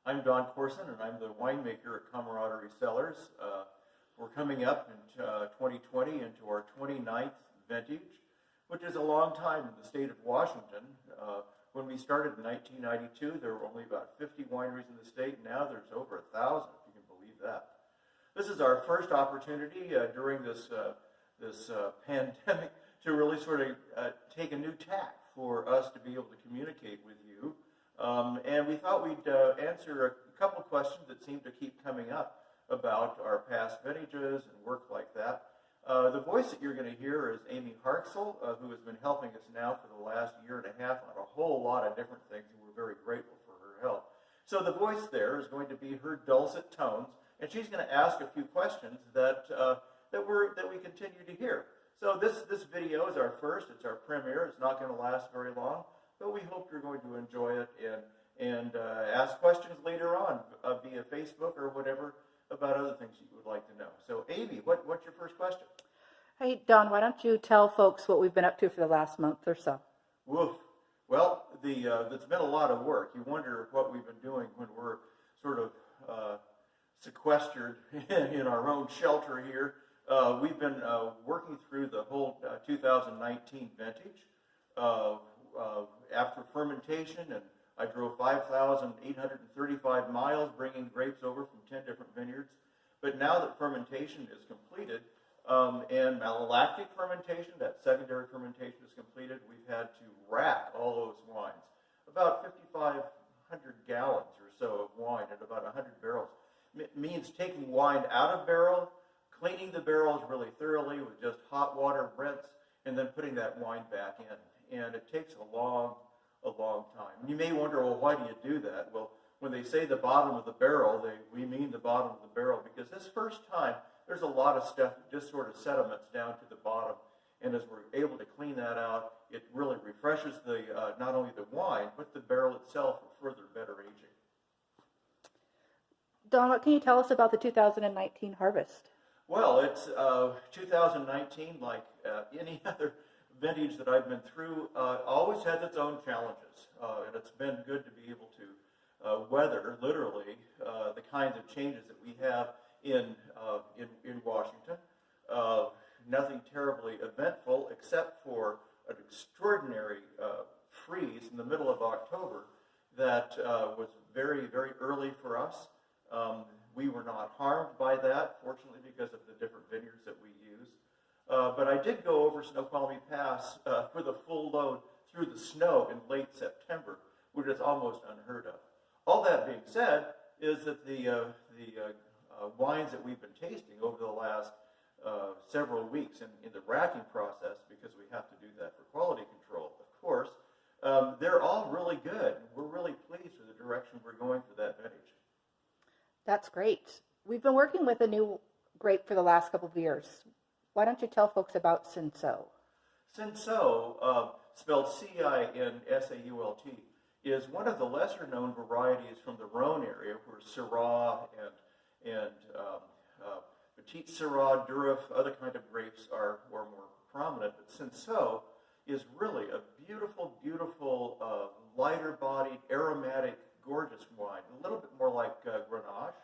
I'm Don Corson, and I'm the winemaker at Camaraderie Cellars. We're coming up in 2020 into our 29th vintage, which is a long time in the state of Washington. When we started in 1992, there were only about 50 wineries in the state. Now there's over 1,000, if you can believe that. This is our first opportunity during this pandemic to really sort of take a new tack for us to be able to communicate with you. And we thought we'd answer a couple of questions that seem to keep coming up about our past vintages and work like that. The voice that you're going to hear is Amy Harksel, who has been helping us now for the last year and a half on a whole lot of different things, and we're very grateful for her help. So the voice there is going to be her dulcet tones, and she's going to ask a few questions that we continue to hear. So this video is our first. It's our premiere. It's not going to last very long, but we hope you're going to enjoy it and ask questions later on via Facebook or whatever about other things you would like to know. So, Amy, what's your first question? Hey, Don, why don't you tell folks what we've been up to for the last month or so? Woof. Well, it's been a lot of work. You wonder what we've been doing when we're sort of sequestered in our own shelter here. We've been working through the whole 2019 vintage. After fermentation, and I drove 5,835 miles bringing grapes over from 10 different vineyards. But now that fermentation is completed, and malolactic fermentation, that secondary fermentation is completed, we've had to rack all those wines. About 5,500 gallons or so of wine and about 100 barrels. It means taking wine out of barrel, cleaning the barrels really thoroughly with just hot water rinse, and then putting that wine back in. And it takes a long time. And you may wonder, well, why do you do that? Well, when they say the bottom of the barrel, we mean the bottom of the barrel, because this first time, there's a lot of stuff that just sort of sediments down to the bottom. And as we're able to clean that out, it really refreshes not only the wine, but the barrel itself for further better aging. Don, what can you tell us about the 2019 harvest? Well, it's 2019, like any other vintage that I've been through, always has its own challenges. And it's been good to be able to weather, literally, the kinds of changes that we have in Washington. Nothing terribly eventful except for an extraordinary freeze in the middle of October that was very, very early for us. We were not harmed by that, fortunately, because of the different vineyards that we use. But I did go over Snoqualmie Pass with a full load through the snow in late September, which is almost unheard of. All that being said, is that the wines that we've been tasting over the last several weeks in the racking process, because we have to do that for quality control, of course, they're all really good. We're really pleased with the direction we're going for that vintage. That's great. We've been working with a new grape for the last couple of years. Why don't you tell folks about Cinsault? Cinsault, spelled Cinsalt, is one of the lesser-known varieties from the Rhone area, where Syrah and Petite Syrah, Durif, other kind of grapes are more prominent. But Cinsault is really a beautiful, beautiful, lighter-bodied, aromatic, gorgeous wine, a little bit more like Grenache.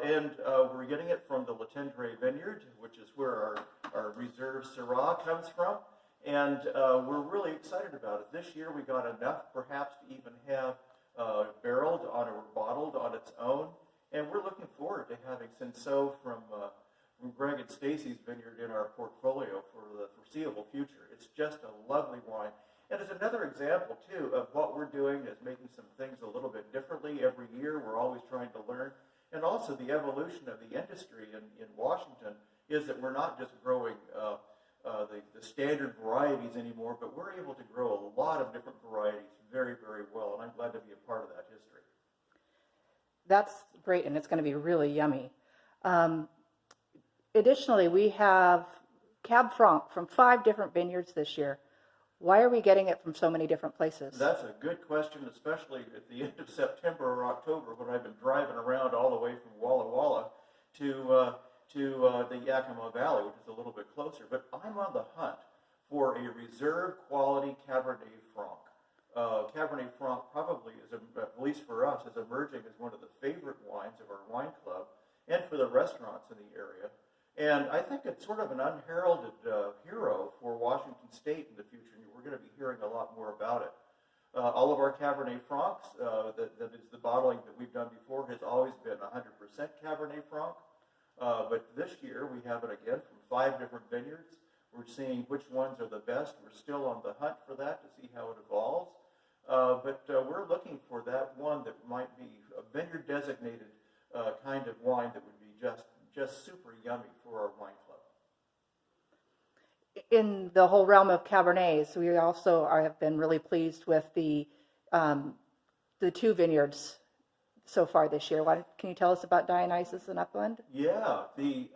And we're getting it from the Latendre vineyard, which is where our reserve Syrah comes from. And we're really excited about it. This year we got enough perhaps to even have barreled on or bottled on its own. And we're looking forward to having Cinsault from Greg and Stacy's vineyard in our portfolio for the foreseeable future. It's just a lovely wine. And it's another example, too, of what we're doing is making some things a little bit differently every year. We're always trying to learn. And also the evolution of the industry in Washington is that we're not just growing the standard varieties anymore, but we're able to grow a lot of different varieties very, very well. And I'm glad to be a part of that history. That's great, and it's going to be really yummy. Additionally, we have Cab Franc from 5 different vineyards this year. Why are we getting it from so many different places? That's a good question, especially at the end of September or October, when I've been driving around all the way from Walla Walla to the Yakima Valley, which is a little bit closer. But I'm on the hunt for a reserve quality Cabernet Franc. Cabernet Franc probably is, at least for us, is emerging as one of the favorite wines of our wine club and for the restaurants in the area. And I think it's sort of an unheralded hero for Washington State in the future. And we're going to be hearing a lot more about it. All of our Cabernet Francs, that is the bottling that we've done before, has always been 100% Cabernet Franc. But this year we have it again from 5 different vineyards. We're seeing which ones are the best. We're still on the hunt for that to see how it evolves. But we're looking for that one that might be a vineyard designated kind of wine that would be just super yummy for our wine club. In the whole realm of Cabernets, we also have been really pleased with the 2 vineyards so far this year. Can you tell us about Dionysus and Upland? Yeah, they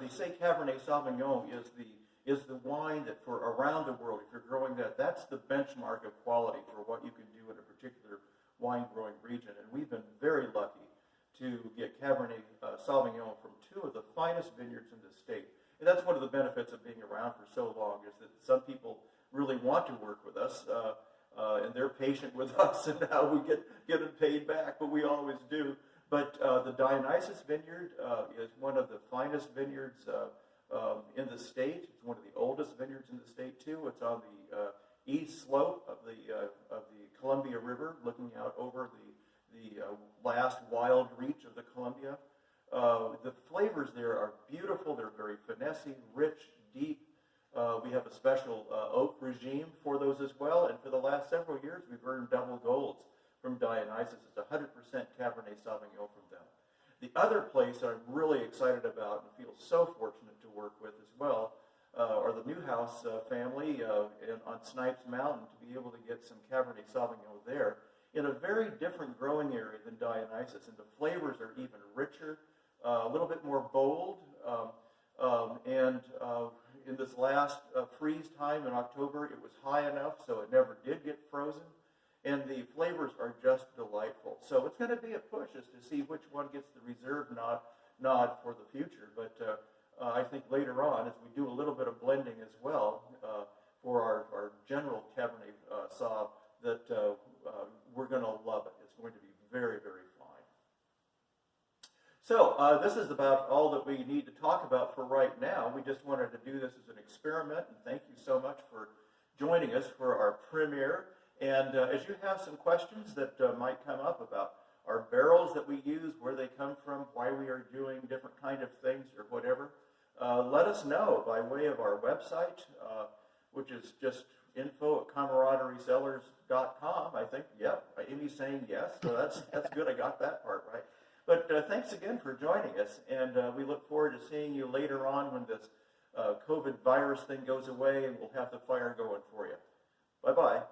say Cabernet Sauvignon is the wine that for around the world, if you're growing that's the benchmark of quality for what you can do in a particular wine growing region. And we've been very lucky to get Cabernet Sauvignon from 2 of the finest vineyards in the state. And that's one of the benefits of being around for so long, is that some people really want to work with us, and they're patient with us and how we get them paid back, but we always do. But the Dionysus vineyard is one of the finest vineyards in the state. It's one of the oldest vineyards in the state too. It's on the east slope of the Columbia River, looking out over the last wild reach of the Columbia. The flavors there are beautiful. They're very finessing, rich, deep. We have a special oak regime for those as well. And for the last several years, we've earned double golds from Dionysus. It's 100% Cabernet Sauvignon from them. The other place I'm really excited about and feel so fortunate to work with as well are the Newhouse family on Snipes Mountain, to be able to get some Cabernet Sauvignon there in a very different growing area than Dionysus. And the flavors are even richer, a little bit more bold. And in this last freeze time in October, it was high enough so it never did get frozen. And the flavors are just delightful. So it's going to be a push as to see which one gets the reserve nod for the future. But I think later on, as we do a little bit of blending as well for our general Cabernet Sauv, that we're going to love it. It's going to be very, very fine. So this is about all that we need to talk about for right now. We just wanted to do this as an experiment, and thank you so much for joining us for our premiere. And as you have some questions that might come up about our barrels that we use, where they come from, why we are doing different kind of things or whatever, let us know by way of our website, which is just info@camaraderie.cellars.com. I think, yep, Amy's saying yes, so that's good. I got that part right. But thanks again for joining us, and we look forward to seeing you later on when this COVID virus thing goes away, and we'll have the fire going for you. Bye-bye.